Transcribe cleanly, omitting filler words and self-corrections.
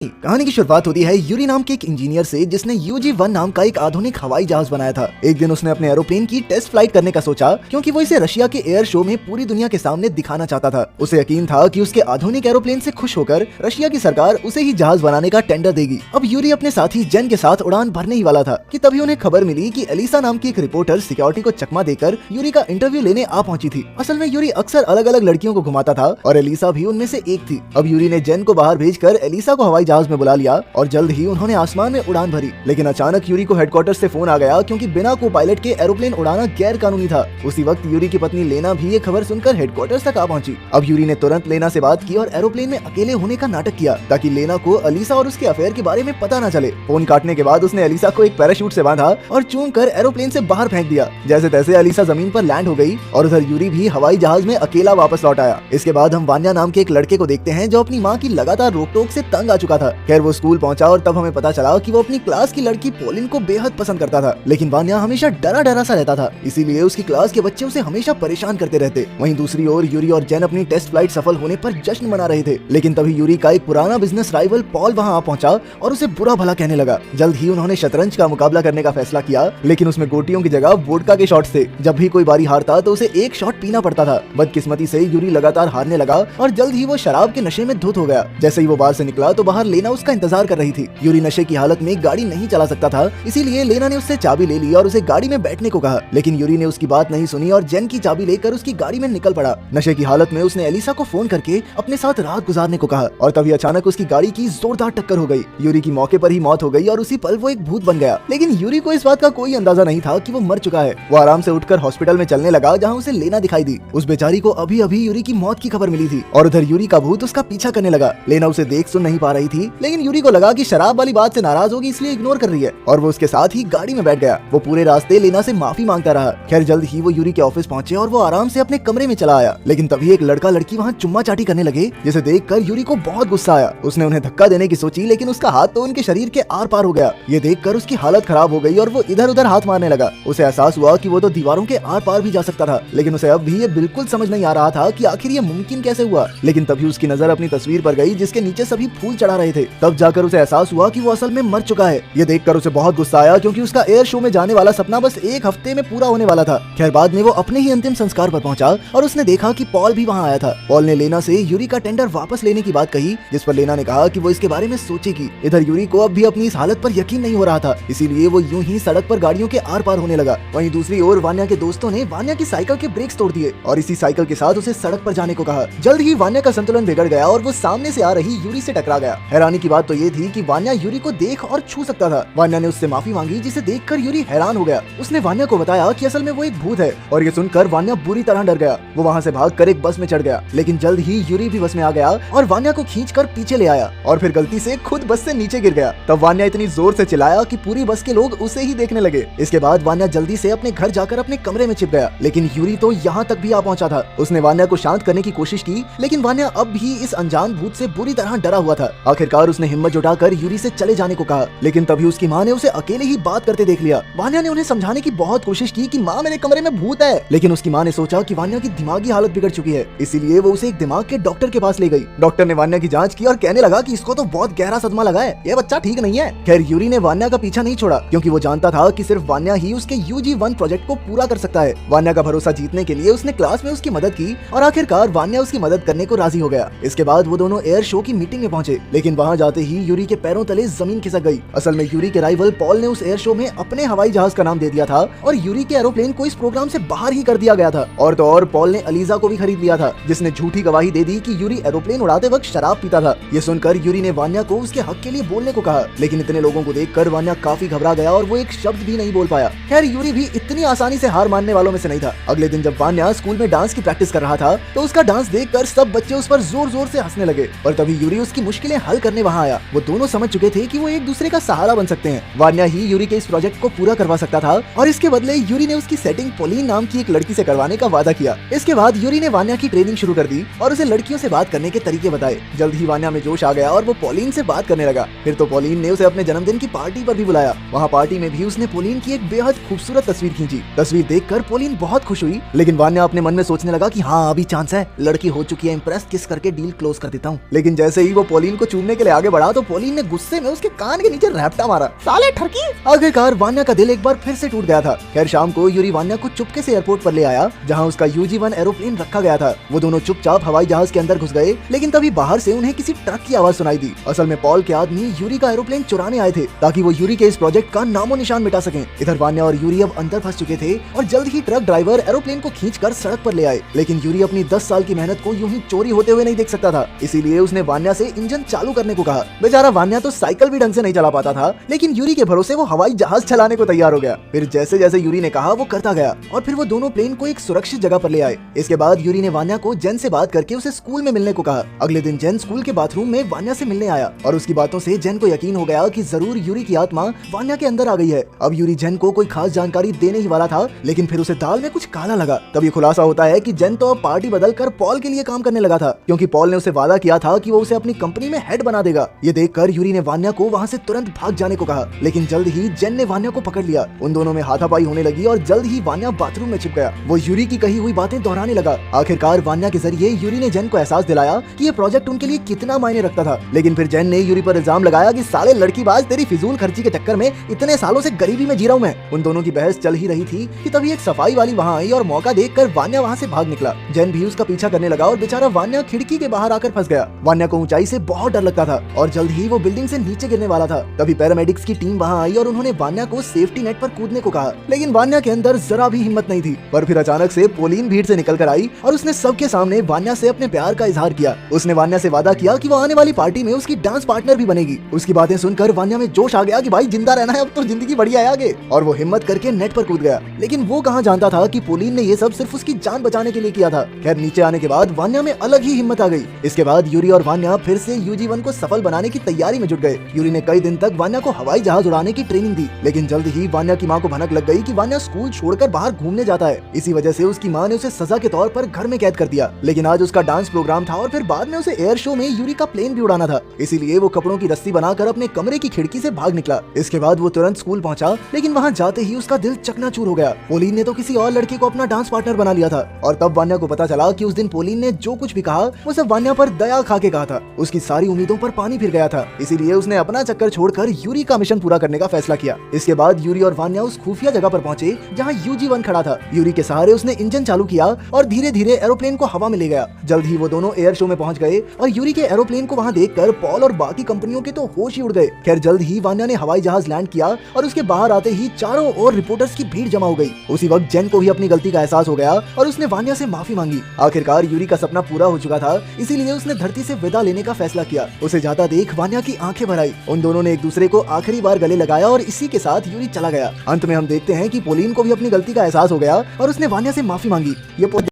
कहानी की शुरुआत होती है यूरी नाम के एक इंजीनियर से जिसने UG-1 नाम का एक आधुनिक हवाई जहाज बनाया था। एक दिन उसने अपने एरोप्लेन की टेस्ट फ्लाइट करने का सोचा क्योंकि वो इसे रशिया के एयर शो में पूरी दुनिया के सामने दिखाना चाहता था। उसे यकीन था कि उसके आधुनिक एरोप्लेन से खुश होकर रशिया की सरकार उसे ही जहाज बनाने का टेंडर देगी। अब यूरी अपने साथी जेन के साथ उड़ान भरने ही वाला था कि तभी उन्हें खबर मिली कि एलिसा नाम की एक रिपोर्टर सिक्योरिटी को चकमा देकर यूरी का इंटरव्यू लेने आ पहुंची थी। असल में यूरी अक्सर अलग अलग लड़कियों को घुमाता था और एलिसा भी उनमें से एक थी। अब यूरी ने जेन को बाहर भेजकर एलिसा को हवाई जहाज में बुला लिया और जल्द ही उन्होंने आसमान में उड़ान भरी। लेकिन अचानक यूरी को हेडक्वार्टर से फोन आ गया क्योंकि बिना को पायलट के एरोप्लेन उड़ाना गैर कानूनी था। उसी वक्त यूरी की पत्नी लेना भी ये खबर सुनकर हेडक्वार्टर तक आ पहुंची। अब यूरी ने तुरंत लेना से बात की और एरोप्लेन में अकेले होने का नाटक किया ताकि लेना को एलिसा और उसके अफेयर के बारे में पता न चले। फोन काटने के बाद उसने एलिसा को एक पैराशूट से बांधा और चूम कर एरोप्लेन से बाहर फेंक दिया। जैसे तैसे एलिसा जमीन पर लैंड हो गई और उधर यूरी भी हवाई जहाज में अकेला वापस लौट आया। इसके बाद हम वान्या नाम के एक लड़के को देखते हैं जो अपनी माँ की लगातार रोक टोक से तंग आ चुका था। खैर वो स्कूल पहुंचा और तब हमें पता चला कि वो अपनी क्लास की लड़की पोलिन को बेहद पसंद करता था। लेकिन वान्या हमेशा डरा डरा सा रहता था, इसीलिए उसकी क्लास के बच्चे उसे हमेशा परेशान करते रहते। वहीं दूसरी ओर यूरी और जेन अपनी टेस्ट फ्लाइट सफल होने पर जश्न मना रहे थे। लेकिन तभी यूरी का एक पुराना बिजनेस राइवल पॉल वहां आ पहुंचा और उसे बुरा भला कहने लगा। जल्द ही उन्होंने शतरंज का मुकाबला करने का फैसला किया, लेकिन उसमें गोटियों की जगह वोडका के शॉट्स थे। जब भी कोई बारी हारता तो उसे एक शॉट पीना पड़ता था। बदकिस्मती से यूरी लगातार हारने लगा और जल्द ही वो शराब के नशे में धुत हो गया। जैसे ही वो बाहर से निकला तो बाहर लेना उसका इंतजार कर रही थी। यूरी नशे की हालत में गाड़ी नहीं चला सकता था, इसीलिए लेना ने उससे चाबी ले ली और उसे गाड़ी में बैठने को कहा। लेकिन यूरी ने उसकी बात नहीं सुनी और जेन की चाबी लेकर उसकी गाड़ी में निकल पड़ा। नशे की हालत में उसने एलिसा को फोन करके अपने साथ रात गुजारने को कहा और तभी अचानक उसकी गाड़ी की जोरदार टक्कर हो गई। यूरी की मौके पर ही मौत हो गई और उसी पल वो एक भूत बन गया। लेकिन यूरी को इस बात का कोई अंदाजा नहीं था कि वो मर चुका है। वो आराम से उठकर हॉस्पिटल में चलने लगा जहाँ उसे लेना दिखाई दी। उस बेचारी को अभी अभी यूरी की मौत की खबर मिली थी और उधर यूरी का भूत उसका पीछा करने लगा। लेना उसे देख सुन नहीं पा रही थी, लेकिन यूरी को लगा कि शराब वाली बात से नाराज होगी इसलिए इग्नोर कर रही है और वो उसके साथ ही गाड़ी में बैठ गया। वो पूरे रास्ते लेना से माफी मांगता रहा। खैर जल्द ही वो यूरी के ऑफिस पहुंचे और वो आराम से अपने कमरे में चला आया। लेकिन तभी एक लड़का लड़की वहाँ चुम्मा चाटी करने लगे, जिसे देखकर यूरी को बहुत गुस्सा आया। उसने उन्हें धक्का देने की सोची, लेकिन उसका हाथ तो उनके शरीर के आर पार हो गया। ये देखकर उसकी हालत खराब हो गई और वो इधर उधर हाथ मारने लगा। उसे एहसास हुआ कि वो तो दीवारों के आर पार भी जा सकता था, लेकिन उसे अब भी ये बिल्कुल समझ नहीं आ रहा था कि आखिर ये मुमकिन कैसे हुआ। लेकिन तभी उसकी नजर अपनी तस्वीर पर गई जिसके नीचे सभी फूल चढ़ा रहे थे। तब जाकर उसे एहसास हुआ कि वो असल में मर चुका है। ये देखकर उसे बहुत गुस्सा आया क्योंकि उसका एयर शो में जाने वाला सपना बस एक हफ्ते में पूरा होने वाला था। खैर बाद में वो अपने ही अंतिम संस्कार पर पहुंचा और उसने देखा कि पॉल भी वहां आया था। पॉल ने लेना से यूरी का टेंडर वापस लेने की बात कही, जिस पर लेना ने कहा कि वो इसके बारे में सोचेगी। इधर यूरी को अब भी अपनी इस हालत पर यकीन नहीं हो रहा था, इसीलिए वो यूं ही सड़क पर गाड़ियों के आर पार होने लगा। वहीं दूसरी ओर वान्या के दोस्तों ने वान्या की साइकिल के ब्रेक्स तोड़ दिए और इसी साइकिल के साथ उसे सड़क पर जाने को कहा। जल्द ही वान्या का संतुलन बिगड़ गया और वो सामने से आ रही यूरी से टकरा गया। हैरानी की बात तो ये थी कि वान्या यूरी को देख और छू सकता था। वान्या ने उससे माफी मांगी, जिसे देखकर यूरी हैरान हो गया। उसने वान्या को बताया कि असल में वो एक भूत है और ये सुनकर वान्या बुरी तरह डर गया। वो वहाँ से भागकर एक बस में चढ़ गया, लेकिन जल्द ही यूरी भी बस में आ गया और वान्या को खींचकर पीछे ले आया और फिर गलती से खुद बस से नीचे गिर गया। तब वान्या इतनी जोर से चिल्लाया कि पूरी बस के लोग उसे ही देखने लगे। इसके बाद वान्या जल्दी से अपने घर जाकर अपने कमरे में छिप गया, लेकिन यूरी तो यहाँ तक भी आ पहुंचा था। उसने वान्या को शांत करने की कोशिश की, लेकिन वान्या अब भी इस अनजान भूत से बुरी तरह डरा हुआ था। आखिरकार उसने हिम्मत जुटाकर यूरी से चले जाने को कहा, लेकिन तभी उसकी माँ ने उसे अकेले ही बात करते देख लिया। वान्या ने उन्हें समझाने की बहुत कोशिश की कि माँ मेरे कमरे में भूत है, लेकिन उसकी माँ ने सोचा कि वान्या की दिमागी हालत बिगड़ चुकी है, इसीलिए वो उसे एक दिमाग के डॉक्टर के पास ले गई। डॉक्टर ने वान्या की जांच की और कहने लगा कि इसको तो बहुत गहरा सदमा लगा है, ये बच्चा ठीक नहीं है। खैर यूरी ने वान्या का पीछा नहीं छोड़ा क्योंकि वो जानता था कि सिर्फ वान्या ही उसके UG-1 प्रोजेक्ट को पूरा कर सकता है। वान्या का भरोसा जीतने के लिए उसने क्लास में उसकी मदद की और आखिरकार वान्या उसकी मदद करने को राजी हो गया। इसके बाद वो दोनों एयर शो की मीटिंग में पहुंचे, लेकिन वहाँ जाते ही यूरी के पैरों तले जमीन खिसक गई। असल में यूरी के राइवल पॉल ने उस एयर शो में अपने हवाई जहाज का नाम दे दिया था और यूरी के एरोप्लेन को इस प्रोग्राम से बाहर ही कर दिया गया था। और तो और पॉल ने अलीजा को भी खरीद लिया था, जिसने झूठी गवाही दे दी कि यूरी एरोप्लेन उड़ाते वक्त शराब पीता था। ये सुनकर यूरी ने वान्या को उसके हक के लिए बोलने को कहा, लेकिन इतने लोगों को देखकर वान्या काफी घबरा गया और वो एक शब्द भी नहीं बोल पाया। खैर यूरी भी इतनी आसानी से हार मानने वालों में से नहीं था। अगले दिन जब वान्या स्कूल में डांस की प्रैक्टिस कर रहा था तो उसका डांस देखकर सब बच्चे उस पर जोर जोर से हंसने लगे और तभी यूरी उसकी मुश्किलें हल करने वहाँ आया। वो दोनों समझ चुके थे कि वो एक दूसरे का सहारा बन सकते हैं। वान्या ही यूरी के इस प्रोजेक्ट को पूरा करवा सकता था और इसके बदले यूरी ने उसकी सेटिंग पोलिन नाम की एक लड़की से करवाने का वादा किया। इसके बाद यूरी ने वान्या की ट्रेनिंग शुरू कर दी और उसे लड़कियों से बात करने के तरीके बताए। जल्द ही वान्या में जोश आ गया और वो पोलिन से बात करने लगा। फिर तो पोलिन ने उसे अपने जन्मदिन की पार्टी पर भी बुलाया। वहाँ पार्टी में भी उसने पोलिन की एक बेहद खूबसूरत तस्वीर खींची। तस्वीर देखकर पोलिन बहुत खुश हुई, लेकिन वान्या अपने मन में सोचने लगा कि हाँ अभी चांस है, लड़की हो चुकी है इम्प्रेस, किस करके डील क्लोज कर देता हूँ। लेकिन जैसे ही वो पोलिन को चूमने सुनने के लिए आगे बढ़ा तो पोलिन ने गुस्से में उसके कान के नीचे रैप्टा मारा। साले ठरकी। आखिरकार वान्या का दिल एक बार फिर से टूट गया था। खैर शाम को यूरी वान्या को चुपके से एयरपोर्ट पर ले आया जहाँ उसका UG-1 एरोप्लेन रखा गया था। वो दोनों चुपचाप हवाई जहाज के अंदर घुस गए, लेकिन तभी बाहर से उन्हें किसी ट्रक की आवाज सुनाई दी। असल में पॉल के आदमी यूरी का एरोप्लेन चुराने आए थे ताकि वो यूरी के इस प्रोजेक्ट का नामो निशान मिटा सकें। इधर वान्या और यूरी अब अंदर फंस चुके थे और जल्द ही ट्रक ड्राइवर एरोप्लेन को खींचकर सड़क पर ले आए। लेकिन यूरी अपनी 10 साल की मेहनत को यूं ही चोरी होते हुए नहीं देख सकता था, इसीलिए उसने वान्या से इंजन चालू करने को कहा। बेचारा वान्या तो साइकिल भी ढंग से नहीं चला पाता था, लेकिन यूरी के भरोसे वो हवाई जहाज चलाने को तैयार हो गया। फिर जैसे जैसे यूरी ने कहा वो करता गया और फिर वो दोनों प्लेन को एक सुरक्षित जगह पर ले आए। इसके बाद यूरी ने वान्या को जेन से बात करके उसे स्कूल में मिलने को कहा। अगले दिन जेन स्कूल के बाथरूम में वान्या से मिलने आया और उसकी बातों से जेन को यकीन हो गया कि जरूर यूरी की आत्मा वान्या के अंदर आ गई है। अब यूरी जेन को कोई खास जानकारी देने ही वाला था, लेकिन फिर उसे दाल में कुछ काला लगा। तब ये खुलासा होता है कि जेन तो अब पार्टी बदल कर पॉल के लिए काम करने लगा था, क्योंकि पॉल ने उसे वादा किया था कि वो उसे अपनी कंपनी में हेड बना देगा। ये देखकर यूरी ने वान्या को वहाँ से तुरंत भाग जाने को कहा, लेकिन जल्द ही जेन ने वान्या को पकड़ लिया। उन दोनों में हाथापाई होने लगी और जल्द ही वान्या बाथरूम में छिप गया। वो यूरी की कही हुई बातें दोहराने लगा। आखिरकार वान्या के जरिए यूरी ने जेन को एहसास दिलाया कि ये प्रोजेक्ट उनके लिए कितना मायने रखता था। लेकिन फिर जेन ने यूरी पर इल्जाम लगाया कि साले लड़कीबाज, तेरी फिजूल खर्ची के चक्कर में इतने सालों से गरीबी में जी रहा हूँ मैं। उन दोनों की बहस चल ही रही थी कि तभी एक सफाई वाली वहाँ आई और मौका देखकर वान्या वहाँ से भाग निकला। जेन भी उसका पीछा करने लगा और बेचारा वान्या खिड़की के बाहर आकर फंस गया। वान्या को ऊंचाई से बहुत डर लगता था और जल्द ही वो बिल्डिंग से नीचे गिरने वाला था। तभी पैरामेडिक्स की टीम वहाँ आई और उन्होंने वान्या को सेफ्टी नेट पर कूदने को कहा, लेकिन वान्या के अंदर जरा भी हिम्मत नहीं थी। पर फिर अचानक से पोलिन भीड़ से निकल कर आई और उसने सबके सामने वान्या से अपने प्यार का इजहार किया। उसने वान्या से वादा किया कि वो आने वाली पार्टी में उसकी डांस पार्टनर भी बनेगी। उसकी बातें सुनकर वान्या में जोश आ गया कि भाई जिंदा रहना है, अब तो जिंदगी बढ़िया है आगे। और वो हिम्मत करके नेट पर कूद गया। लेकिन वो कहाँ जानता था कि पोलिन ने ये सब सिर्फ उसकी जान बचाने के लिए किया था। खैर नीचे आने के बाद वान्या में अलग ही हिम्मत आ गई। इसके बाद यूरी और वान्या फिर से UG-1 को सफल बनाने की तैयारी में जुट गए। यूरी ने कई दिन तक वान्या को हवाई जहाज उड़ाने की ट्रेनिंग दी, लेकिन जल्द ही वान्या की माँ को भनक लग गई कि वान्या स्कूल छोड़कर बाहर घूमने जाता है। इसी वजह से उसकी माँ ने उसे सजा के तौर पर घर में कैद कर दिया। लेकिन आज उसका डांस प्रोग्राम था और फिर बाद में उसे एयर शो में यूरी का प्लेन भी उड़ाना था, इसीलिए वो कपड़ों की रस्सी बनाकर अपने कमरे की खिड़की से भाग निकला। इसके बाद वो तुरंत स्कूल पहुंचा, लेकिन वहां जाते ही उसका दिल चकनाचूर हो गया। पोलिन ने तो किसी और लड़के को अपना डांस पार्टनर बना लिया था और तब वान्या को पता चला कि उस दिन पोलिन ने जो कुछ भी कहा वो सब वान्या पर दया खा के कहा था। उसकी सारी उम्मीदों पर पानी फिर गया था, इसीलिए उसने अपना चक्कर छोड़कर यूरी का मिशन पूरा करने का फैसला किया। इसके बाद यूरी और वान्या उस खुफिया जगह पर पहुंचे जहाँ UG-1 खड़ा था। यूरी के सहारे उसने इंजन चालू किया और धीरे धीरे एरोप्लेन को हवा में ले गया। जल्द ही वो दोनों एयर शो में पहुंच गए और यूरी के एरोप्लेन को वहां देखकर पॉल और बाकी कंपनियों के तो होश ही उड़ गए। खैर जल्द ही वान्या ने हवाई जहाज लैंड किया और उसके बाहर आते ही चारों ओर रिपोर्टर्स की भीड़ जमा हो गई। उसी वक्त जेन को भी अपनी गलती का एहसास हो गया और उसने वान्या से माफी मांगी। आखिरकार यूरी का सपना पूरा हो चुका था, इसीलिए उसने धरती से विदा लेने का फैसला किया। उसे जाता देख वान्या की आंखें भर आई। उन दोनों ने एक दूसरे को आखिरी बार गले लगाया और इसी के साथ यूरी चला गया। अंत में हम देखते हैं कि पोलिन को भी अपनी गलती का एहसास हो गया और उसने वान्या से माफी मांगी। ये